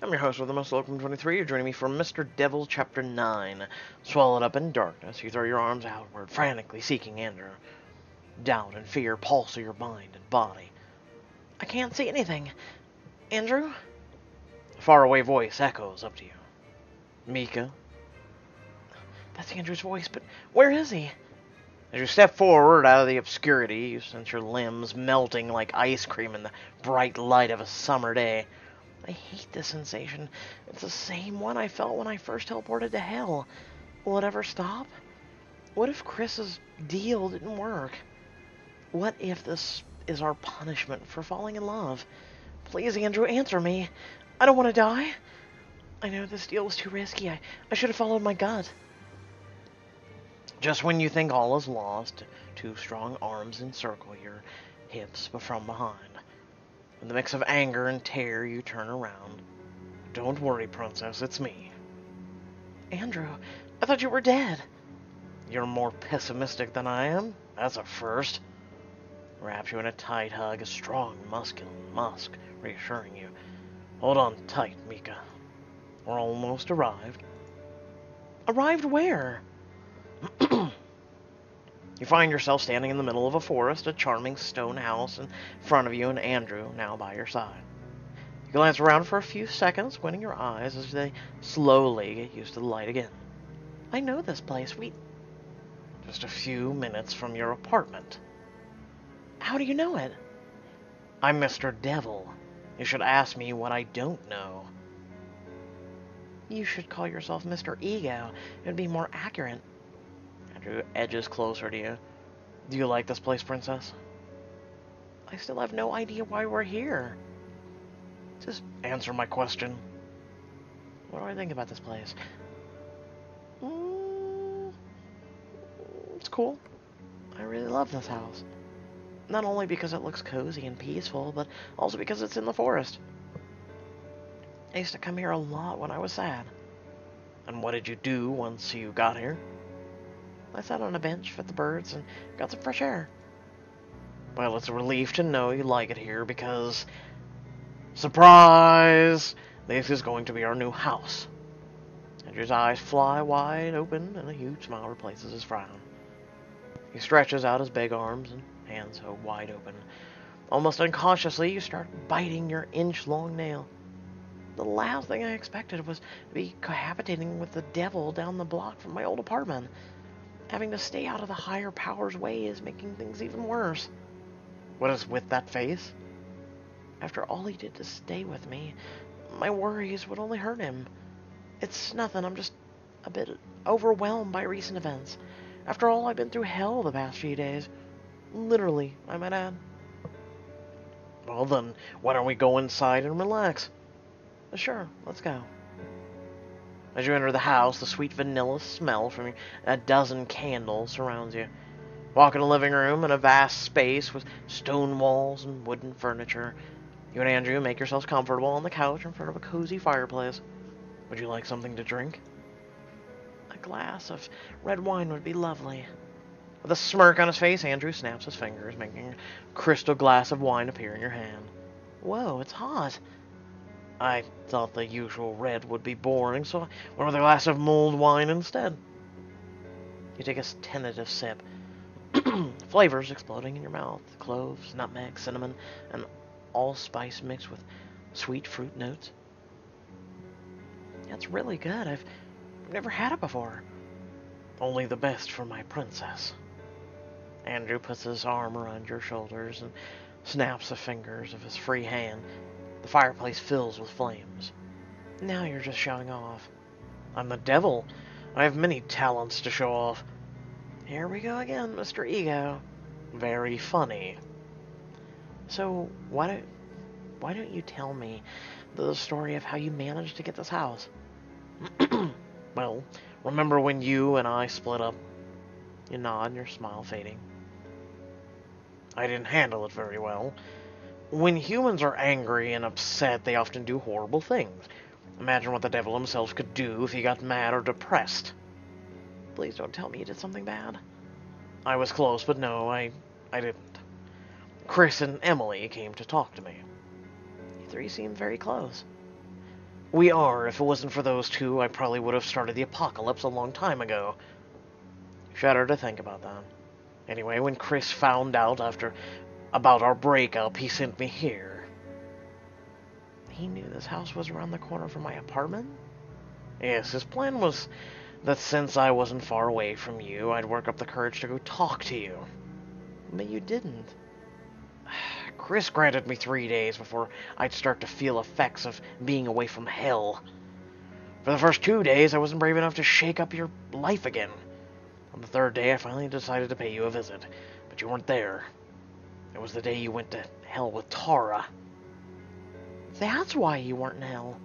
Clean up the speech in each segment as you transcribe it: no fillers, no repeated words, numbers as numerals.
I'm your host with the most welcome 23. You're joining me from Mr. Devil Chapter 9. Swallowed up in darkness, you throw your arms outward, frantically seeking Andrew. Doubt and fear pulse through your mind and body. I can't see anything. Andrew? A faraway voice echoes up to you. Mika? That's Andrew's voice, but where is he? As you step forward out of the obscurity, you sense your limbs melting like ice cream in the bright light of a summer day. I hate this sensation. It's the same one I felt when I first teleported to hell. Will it ever stop? What if Chris's deal didn't work? What if this is our punishment for falling in love? Please, Andrew, answer me. I don't want to die. I know this deal was too risky. I should have followed my gut. Just when you think all is lost, two strong arms encircle your hips from behind. In the mix of anger and terror, you turn around. Don't worry, Princess, it's me. Andrew, I thought you were dead. You're more pessimistic than I am. That's a first. Wraps you in a tight hug, a strong, masculine musk, reassuring you. Hold on tight, Mika. We're almost arrived. Arrived where? You find yourself standing in the middle of a forest, a charming stone house in front of you, and Andrew now by your side. You glance around for a few seconds, squinting your eyes as they slowly get used to the light again. I know this place. Just a few minutes from your apartment. How do you know it? I'm Mr. Devil. You should ask me what I don't know. You should call yourself Mr. Ego. It would be more accurate. Andrew edges closer to you. Do you like this place, Princess? I still have no idea why we're here. Just answer my question. What do I think about this place? It's cool. I really love this house. Not only because it looks cozy and peaceful, but also because it's in the forest. I used to come here a lot when I was sad. And what did you do once you got here? I sat on a bench, fed the birds, and got some fresh air. Well, it's a relief to know you like it here because... Surprise! This is going to be our new house. Andrew's eyes fly wide open, and a huge smile replaces his frown. He stretches out his big arms and hands so wide open. Almost unconsciously, you start biting your inch-long nail. The last thing I expected was to be cohabitating with the devil down the block from my old apartment. Having to stay out of the higher power's way is making things even worse. What is with that face? After all he did to stay with me, my worries would only hurt him. It's nothing, I'm just a bit overwhelmed by recent events. After all, I've been through hell the past few days. Literally, I might add. Well then, why don't we go inside and relax? Sure, let's go. As you enter the house, the sweet vanilla smell from a dozen candles surrounds you. Walk in a living room in a vast space with stone walls and wooden furniture. You and Andrew make yourselves comfortable on the couch in front of a cozy fireplace. Would you like something to drink? A glass of red wine would be lovely. With a smirk on his face, Andrew snaps his fingers, making a crystal glass of wine appear in your hand. Whoa, it's hot. I thought the usual red would be boring, so I went with a glass of mulled wine instead. You take a tentative sip. Flavors exploding in your mouth. Cloves, nutmeg, cinnamon, and allspice mixed with sweet fruit notes. That's really good. I've never had it before. Only the best for my princess. Andrew puts his arm around your shoulders and snaps the fingers of his free hand. The fireplace fills with flames. Now you're just showing off. I'm the devil. I have many talents to show off. Here we go again, Mr. Ego. Very funny. So, why don't you tell me the story of how you managed to get this house? Well, remember when you and I split up? You nod, your smile fading. I didn't handle it very well. When humans are angry and upset, they often do horrible things. Imagine what the devil himself could do if he got mad or depressed. Please don't tell me you did something bad. I was close, but no, I didn't. Chris and Emily came to talk to me. You three seem very close. We are. If it wasn't for those two, I probably would have started the apocalypse a long time ago. Shudder to think about that. Anyway, when Chris found out about our breakup, he sent me here. He knew this house was around the corner from my apartment? Yes, his plan was that since I wasn't far away from you, I'd work up the courage to go talk to you. But you didn't. Chris granted me 3 days before I'd start to feel effects of being away from hell. For the first 2 days, I wasn't brave enough to shake up your life again. On the third day, I finally decided to pay you a visit, but you weren't there. It was the day you went to hell with Tara. That's why you weren't in hell.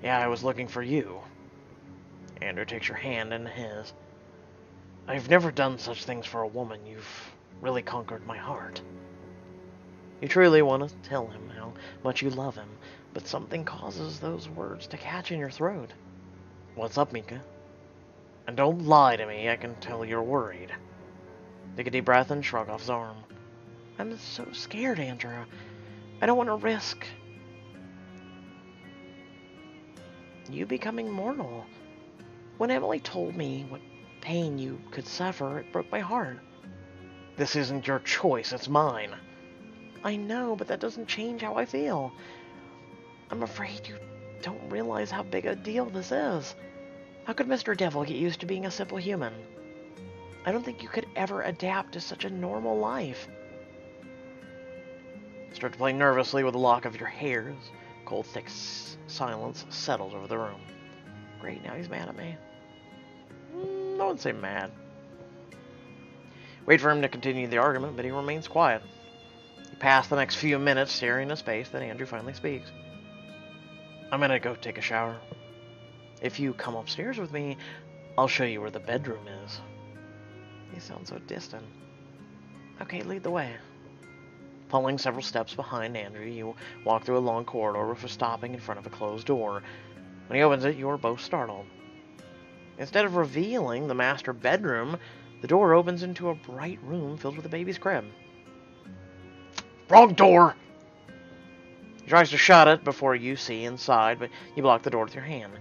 Yeah, I was looking for you. Andrew takes your hand in his. I've never done such things for a woman. You've really conquered my heart. You truly want to tell him how much you love him, but something causes those words to catch in your throat. What's up, Mika? And don't lie to me, I can tell you're worried. Take a deep breath and shrug off his arm. I'm so scared, Andrew. I don't want to risk you becoming mortal. When Emily told me what pain you could suffer, it broke my heart. This isn't your choice, it's mine. I know, but that doesn't change how I feel. I'm afraid you don't realize how big a deal this is. How could Mr. Devil get used to being a simple human? I don't think you could ever adapt to such a normal life. Start to play nervously with a lock of your hair as cold, thick silence settles over the room. Great, now he's mad at me. I wouldn't say mad. Wait for him to continue the argument, but he remains quiet. You pass the next few minutes staring into space, then Andrew finally speaks. I'm gonna go take a shower. If you come upstairs with me, I'll show you where the bedroom is. You sound so distant. Okay, lead the way. Pulling several steps behind Andrew, you walk through a long corridor before stopping in front of a closed door. When he opens it, you are both startled. Instead of revealing the master bedroom, the door opens into a bright room filled with a baby's crib. Wrong door! He tries to shut it before you see inside, but you block the door with your hand,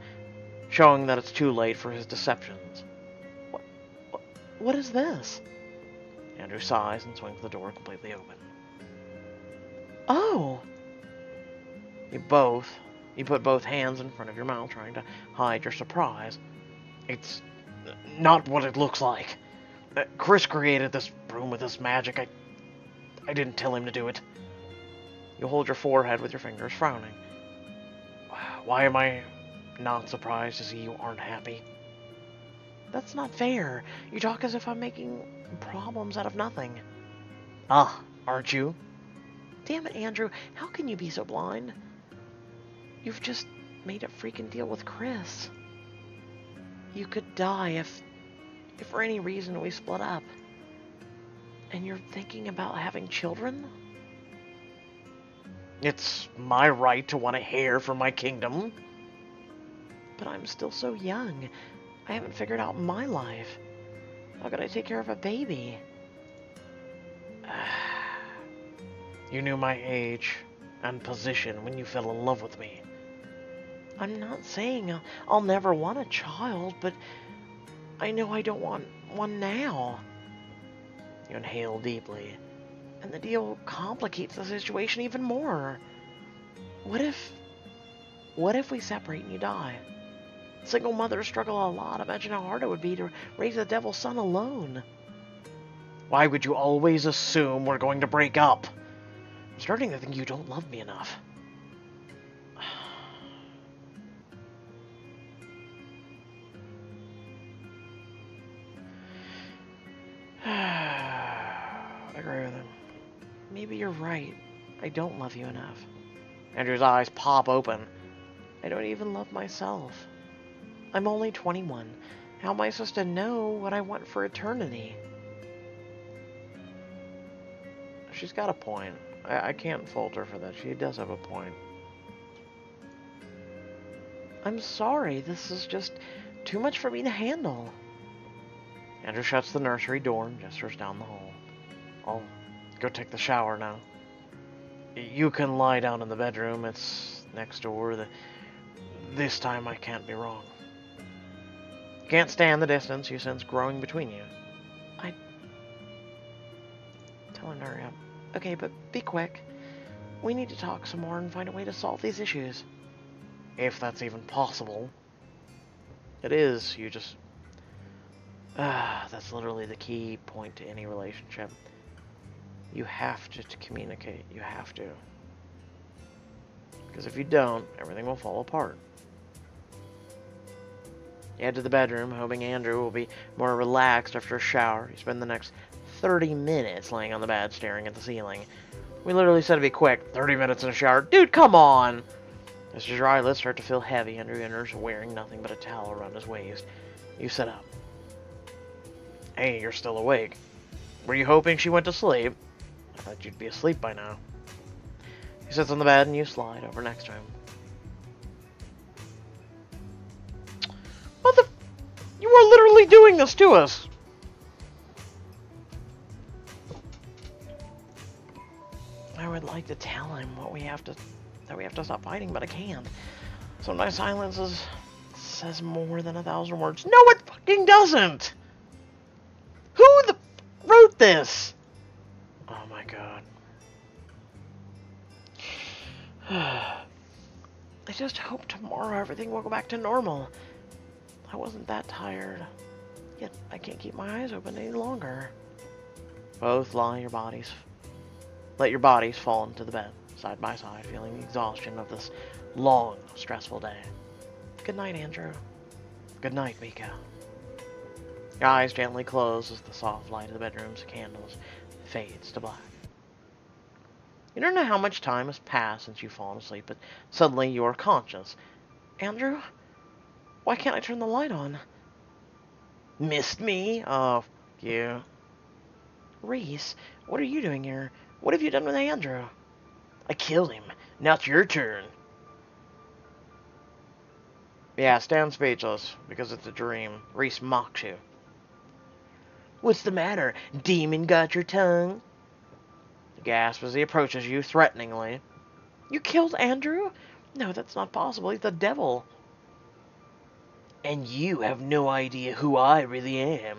showing that it's too late for his deceptions. What is this? Andrew sighs and swings the door completely open. Oh! You put both hands in front of your mouth, trying to hide your surprise. It's not what it looks like. Chris created this room with this magic. I didn't tell him to do it. You hold your forehead with your fingers, frowning. Why am I not surprised to see you aren't happy? That's not fair. You talk as if I'm making problems out of nothing. Ah, aren't you? Damn it, Andrew. How can you be so blind? You've just made a freaking deal with Chris. You could die if for any reason we split up. And you're thinking about having children? It's my right to want a heir for my kingdom. But I'm still so young. I haven't figured out my life. How could I take care of a baby? You knew my age and position when you fell in love with me. I'm not saying I'll never want a child, but I know I don't want one now. You inhale deeply, and the deal complicates the situation even more. What if we separate and you die? Single mothers struggle a lot. Imagine how hard it would be to raise a devil's son alone. Why would you always assume we're going to break up? I'm starting to think you don't love me enough. I agree with him. Maybe you're right. I don't love you enough. Andrew's eyes pop open. I don't even love myself. I'm only 21. How am I supposed to know what I want for eternity? She's got a point. I can't fault her for that. She does have a point. I'm sorry. This is just too much for me to handle. Andrew shuts the nursery door and gestures down the hall. I'll go take the shower now. You can lie down in the bedroom. It's next door. This time I can't be wrong. You can't stand the distance you sense growing between you. Tell him to hurry up. Okay, but be quick. We need to talk some more and find a way to solve these issues. If that's even possible. It is, you just... that's literally the key point to any relationship. You have to communicate. You have to. Because if you don't, everything will fall apart. You head to the bedroom, hoping Andrew will be more relaxed after a shower. You spend the next 30 minutes laying on the bed, staring at the ceiling. We literally said to be quick. 30 minutes in a shower. Dude, come on! As your eyelids start to feel heavy, Andrew enters wearing nothing but a towel around his waist. You sit up. Hey, you're still awake. Were you hoping she went to sleep? I thought you'd be asleep by now. He sits on the bed and you slide over next to him. What the... You are literally doing this to us! I would like to tell him that we have to stop fighting, but I can't. Sometimes silence says more than 1,000 words. No, it fucking doesn't! Who the wrote this? Oh my god. I just hope tomorrow everything will go back to normal. I wasn't that tired. Yet I can't keep my eyes open any longer. Both let your bodies fall into the bed, side by side, feeling the exhaustion of this long, stressful day. Good night, Andrew. Good night, Mika. Your eyes gently close as the soft light of the bedroom's candles fades to black. You don't know how much time has passed since you've fallen asleep, but suddenly you are conscious. Andrew? Why can't I turn the light on? Missed me? Oh, you. Reese, what are you doing here? What have you done with Andrew? I killed him. Now it's your turn. Yeah, stand speechless, because it's a dream. Reese mocks you. What's the matter? Demon got your tongue? He gasps as he approaches you threateningly. You killed Andrew? No, that's not possible. He's the devil. And you have no idea who I really am.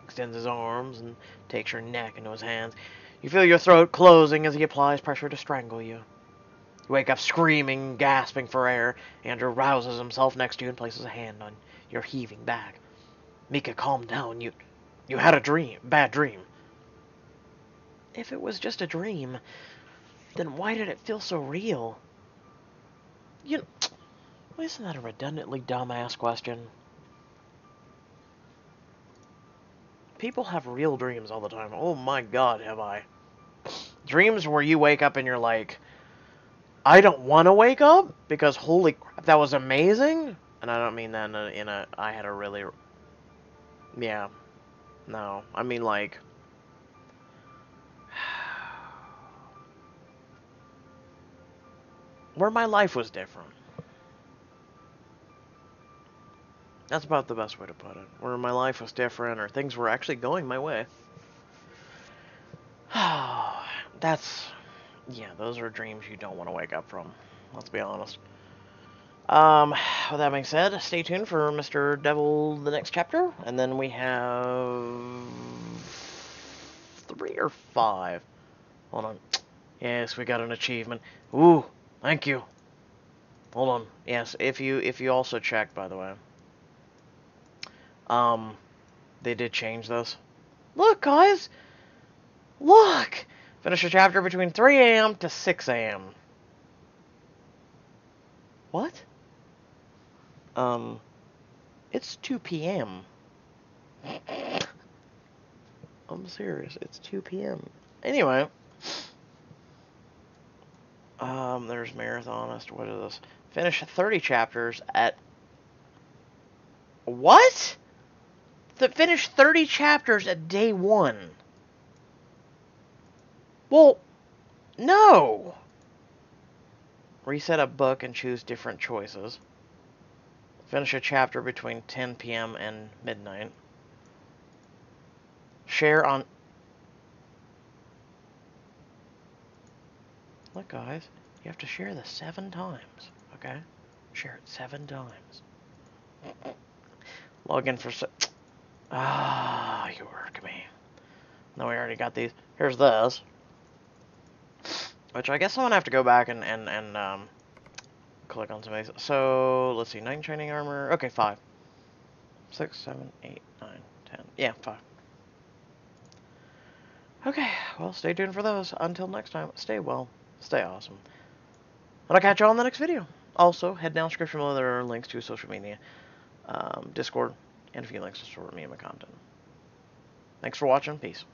Extends his arms and takes your neck into his hands. You feel your throat closing as he applies pressure to strangle you. You wake up screaming, gasping for air. Andrew rouses himself next to you and places a hand on your heaving back. Mika, calm down. You had a bad dream. If it was just a dream, then why did it feel so real? Isn't that a redundantly dumbass question? People have real dreams all the time. Oh my god, have I. Dreams where you wake up and you're like, I don't want to wake up because holy crap, that was amazing. And I don't mean that I had a really, yeah, no, I mean like, where my life was different. That's about the best way to put it. Where my life was different or things were actually going my way. Yeah, those are dreams you don't want to wake up from. Let's be honest. With that being said, stay tuned for Mr. Devil, the next chapter. And then we have 3 or 5. Hold on. Yes, we got an achievement. Ooh, thank you. Hold on. Yes, if you also check, by the way. They did change this. Look, guys! Look! Finish a chapter between 3 a.m. to 6 a.m. What? It's 2 p.m. I'm serious, it's 2 p.m. Anyway. There's Marathonist, what is this? Finish 30 chapters at... What? Finish 30 chapters at day 1. Well, no! Reset a book and choose different choices. Finish a chapter between 10 p.m. and midnight. Share on... Look, guys, you have to share this 7 times, okay? share it 7 times. Log in for... Ah, you work me. No, we already got these. Here's this. Which I guess I'm gonna have to go back and click on some of these. So, let's see. 9 training armor. Okay, 5. 6, 7, 8, 9, 10. Yeah, 5. Okay, well, stay tuned for those. Until next time, stay well, stay awesome. And I'll catch you all in the next video. Also, head down description below. There are links to social media, Discord, and a few links to support me and my content. Thanks for watching. Peace.